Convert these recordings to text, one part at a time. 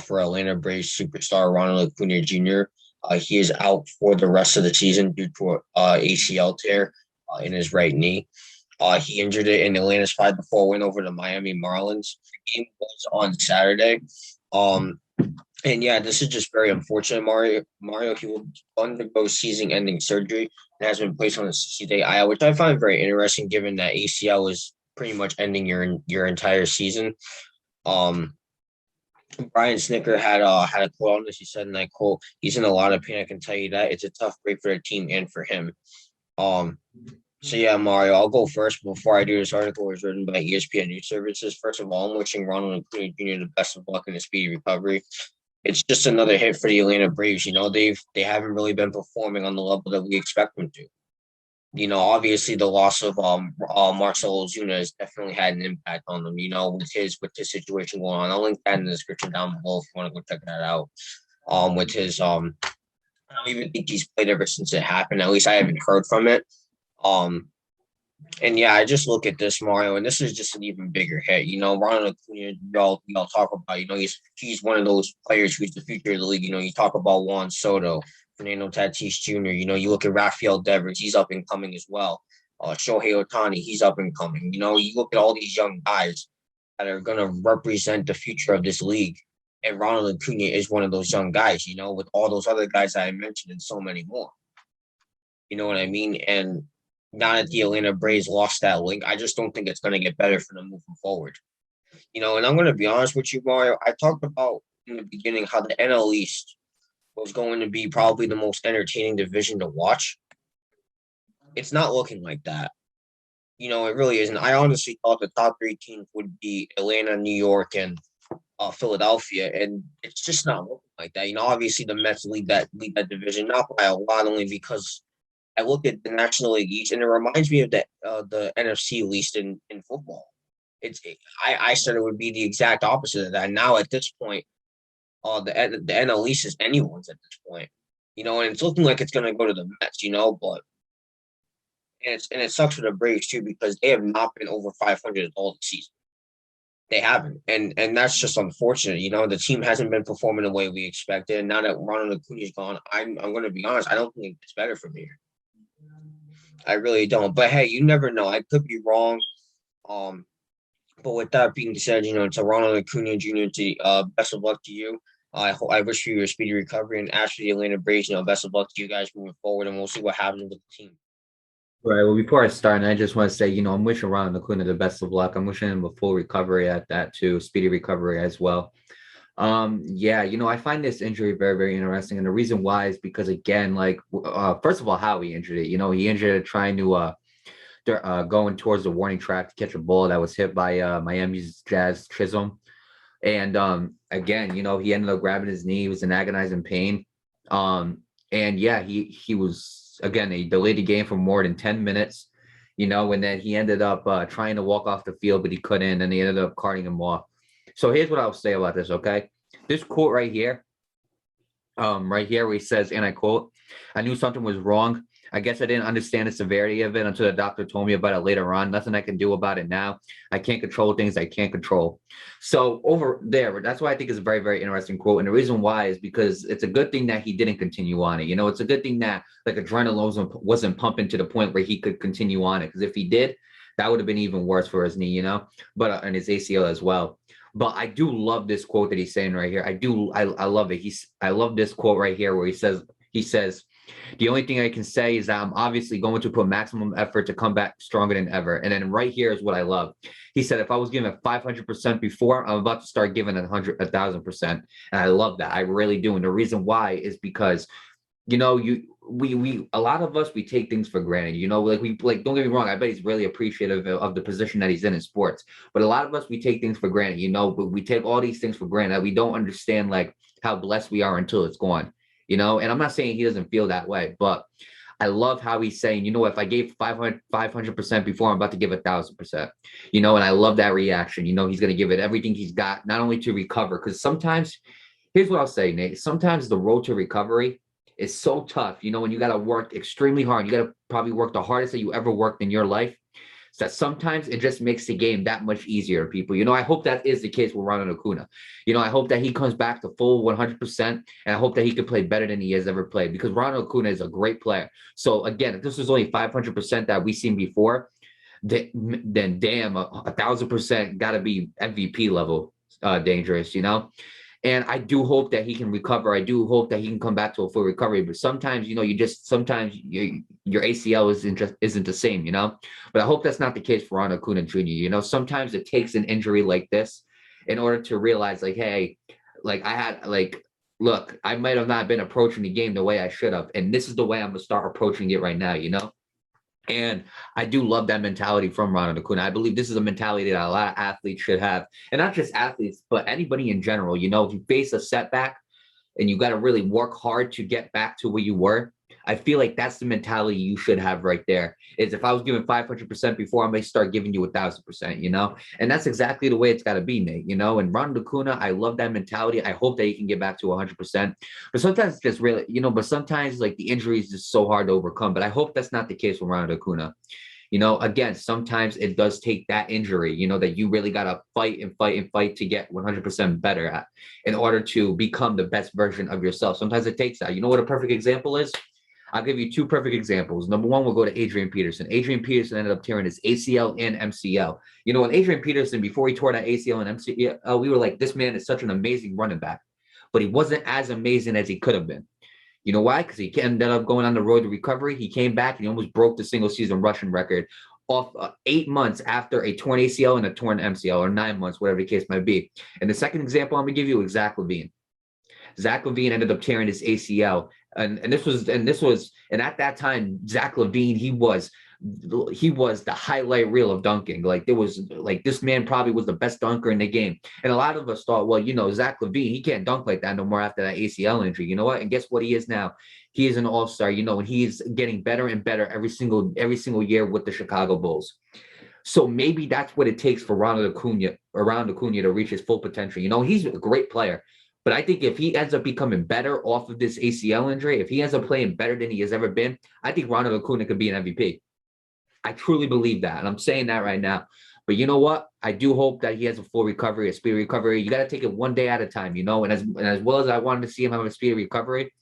for Atlanta Braves superstar Ronald Acuna Jr. He is out for the rest of the season due to a ACL tear in his right knee. He injured it in Atlanta's 5-4 win over the Miami Marlins. The game was on Saturday. And yeah, this is just very unfortunate, Mario, he will undergo season-ending surgery and has been placed on a 60-day IL, which I find very interesting, given that ACL is pretty much ending your entire season. Um, Brian Snicker had a quote on this. He said, and I quote, "He's in a lot of pain. I can tell you that. It's a tough break for the team and for him." Um, so yeah, Mario, I'll go first. Before I do, this article was written by ESPN News Services. First of all, I'm wishing Ronald Acuna Jr. the best of luck in a speedy recovery. It's just another hit for the Atlanta Braves. They haven't really been performing on the level that we expect them to. Obviously the loss of Marcell Ozuna has definitely had an impact on them. With his situation going on. I'll link that in the description down below if you want to go check that out. With his I don't even think he's played ever since it happened. At least I haven't heard from it. And yeah, I just look at this, Mario, and this is just an even bigger hit. Ronald Acuna, y'all talk about, he's one of those players who's the future of the league. You talk about Juan Soto, Fernando Tatis Jr. You look at Rafael Devers, he's up and coming as well. Shohei Ohtani, he's up and coming. You look at all these young guys that are going to represent the future of this league. And Ronald Acuna is one of those young guys, with all those other guys that I mentioned and so many more. You know what I mean? And now that the Atlanta Braves lost that link, I just don't think it's going to get better for them moving forward. And I'm going to be honest with you, Mario. I talked about in the beginning how the NL East was going to be probably the most entertaining division to watch. It's not looking like that. It really isn't. I honestly thought the top three teams would be Atlanta, New York, and Philadelphia, and it's just not looking like that. Obviously the Mets lead that division, not by a lot, only because I look at the National League East, and it reminds me of the NFC East in football. I said it would be the exact opposite of that. Now at this point, the NL East is anyone's at this point, and it's looking like it's going to go to the Mets, but and it sucks for the Braves too because they have not been over 500 all the season. They haven't, and that's just unfortunate. The team hasn't been performing the way we expected. And now that Ronald Acuna is gone, I'm going to be honest. I don't think it's better from here. I really don't. But hey, you never know. I could be wrong. But with that being said, to Ronald Acuna Jr., best of luck to you. I wish you a speedy recovery, and after the Atlanta Braves, best of luck to you guys moving forward, and we'll see what happens with the team. Right. Well, before I start, I just want to say, I'm wishing Ronald Acuna the best of luck. I'm wishing him a full recovery at that too, speedy recovery as well. Yeah, I find this injury very, very interesting. And the reason why is because, again, first of all, how he injured it. He injured it trying to going towards the warning track to catch a ball that was hit by Miami's Jazz Chisholm. And again, he ended up grabbing his knee. He was in agonizing pain. And yeah, he was, again, he delayed the game for more than 10 minutes, and then he ended up trying to walk off the field, but he couldn't, and he ended up carting him off. So here's what I'll say about this, okay? This quote right here where he says, and I quote, "I knew something was wrong. I guess I didn't understand the severity of it until the doctor told me about it later on. Nothing I can do about it now. I can't control things I can't control." So over there, that's why I think it's a very, very interesting quote. And the reason why is because it's a good thing that he didn't continue on it. It's a good thing that adrenaline wasn't pumping to the point where he could continue on it. Because if he did, that would have been even worse for his knee, but and his ACL as well. But I do love this quote that he's saying right here. I love it. I love this quote right here where he says, "The only thing I can say is that I'm obviously going to put maximum effort to come back stronger than ever." And then right here is what I love. He said, "If I was giving 500% before, I'm about to start giving 1,000%. And I love that. I really do. And the reason why is because, we a lot of us, we take things for granted, don't get me wrong. I bet he's really appreciative of the position that he's in sports, but a lot of us, we take things for granted, but we take all these things for granted that we don't understand how blessed we are until it's gone. And I'm not saying he doesn't feel that way, but I love how he's saying, if I gave 500% before, I'm about to give 1,000%, and I love that reaction. He's going to give it everything he's got, not only to recover, because sometimes, here's what I'll say, Nate, sometimes the road to recovery is so tough, when you got to work extremely hard. You got to probably work the hardest that you ever worked in your life. So that sometimes it just makes the game that much easier, people. I hope that is the case with Ronald Acuna. I hope that he comes back to full 100%, and I hope that he can play better than he has ever played, because Ronald Acuna is a great player. So again, if this was only 500% that we seen before, then damn, 1,000% got to be MVP level dangerous, And I do hope that he can recover. I do hope that he can come back to a full recovery. But sometimes, sometimes your ACL isn't the same, But I hope that's not the case for Ronald Acuna Jr. Sometimes it takes an injury like this in order to realize, like, hey, like look, I might have not been approaching the game the way I should have, and this is the way I'm gonna start approaching it right now, And I do love that mentality from Ronald Acuna. I believe this is a mentality that a lot of athletes should have, and not just athletes, but anybody in general. If you face a setback and you got to really work hard to get back to where you were, I feel like that's the mentality you should have right there. Is if I was giving 500% before, I may start giving you 1,000%, And that's exactly the way it's got to be, Nate, And Ronald Acuna, I love that mentality. I hope that he can get back to 100%. But sometimes it's just really, but sometimes like the injury is just so hard to overcome. But I hope that's not the case with Ronald Acuna. Again, sometimes it does take that injury, that you really got to fight and fight and fight to get 100% better at in order to become the best version of yourself. Sometimes it takes that. You know what a perfect example is? I'll give you two perfect examples. Number one, we'll go to Adrian Peterson. Adrian Peterson ended up tearing his ACL and MCL. When Adrian Peterson, before he tore that ACL and MCL, we were like, this man is such an amazing running back, but he wasn't as amazing as he could have been. You know why? Because he ended up going on the road to recovery. He came back and he almost broke the single season rushing record off 8 months after a torn ACL and a torn MCL, or 9 months, whatever the case might be. And the second example I'm going to give you is Zach LaVine. Zach LaVine ended up tearing his ACL. And at that time, Zach LaVine, he was the highlight reel of dunking. Like, there was like, this man probably was the best dunker in the game. And a lot of us thought, well, Zach LaVine, he can't dunk like that no more after that ACL injury. You know what? And guess what he is now? He is an all-star, and he's getting better and better every single year with the Chicago Bulls. So maybe that's what it takes for Ronald Acuna to reach his full potential. He's a great player. But I think if he ends up becoming better off of this ACL injury, if he ends up playing better than he has ever been, I think Ronald Acuna could be an MVP. I truly believe that. And I'm saying that right now. But you know what? I do hope that he has a full recovery, a speedy recovery. You got to take it one day at a time, And as well as I wanted to see him have a speedy recovery,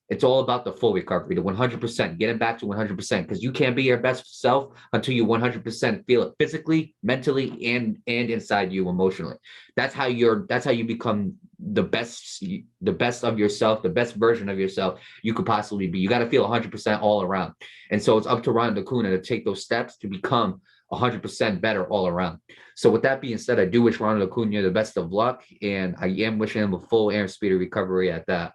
it's all about the full recovery, the 100%, get him back to 100%, because you can't be your best self until you 100% feel it physically, mentally, and inside you emotionally. That's how you become the best of yourself, the best version of yourself you could possibly be. You got to feel 100% all around. And so it's up to Ronald Acuna to take those steps to become 100% better all around. So with that being said, I do wish Ronald Acuna the best of luck, and I am wishing him a full and speedy recovery at that.